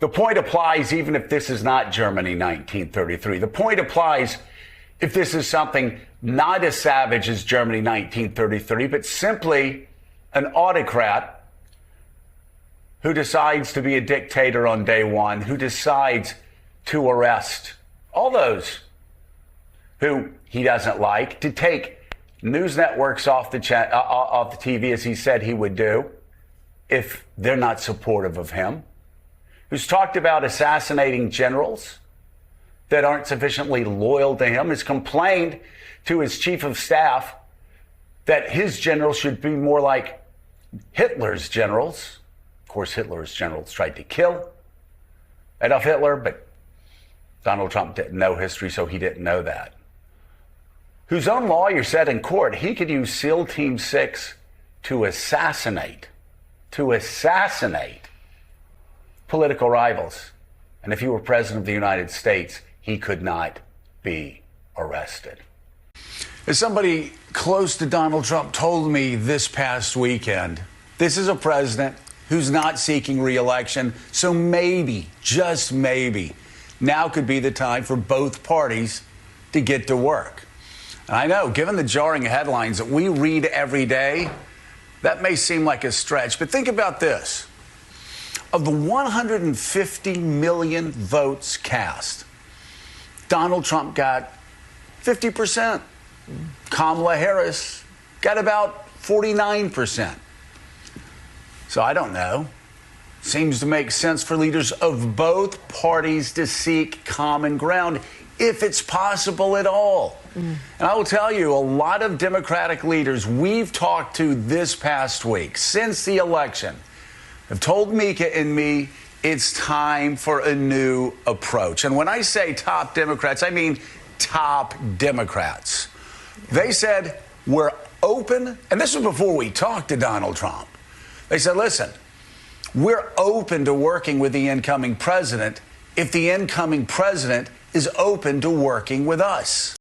The point applies even if this is not Germany 1933. The point applies if this is something not as savage as Germany 1933, but simply an autocrat who decides to be a dictator on day one, who decides to arrest all those who he doesn't like, to take news networks off the TV as he said he would do if they're not supportive of him, who's talked about assassinating generals that aren't sufficiently loyal to him, has complained to his chief of staff that his generals should be more like Hitler's generals. Of course, Hitler's generals tried to kill Adolf Hitler, but Donald Trump didn't know history, so he didn't know that. Whose own lawyer said in court he could use SEAL Team 6 to assassinate political rivals. And if he were president of the United States, he could not be arrested. As somebody close to Donald Trump told me this past weekend, this is a president who's not seeking re-election, so maybe, just maybe, now could be the time for both parties to get to work. And I know, given the jarring headlines that we read every day, that may seem like a stretch, but think about this. Of the 150 million votes cast, Donald Trump got 50%. Kamala Harris got about 49%. So I don't know. Seems to make sense for leaders of both parties to seek common ground, if it's possible at all. And I will tell you, a lot of Democratic leaders we've talked to this past week, since the election, have told Mika and me it's time for a new approach. And when I say top Democrats, I mean top Democrats. They said, we're open, and this was before we talked to Donald Trump. They said, listen, we're open to working with the incoming president if the incoming president is open to working with us.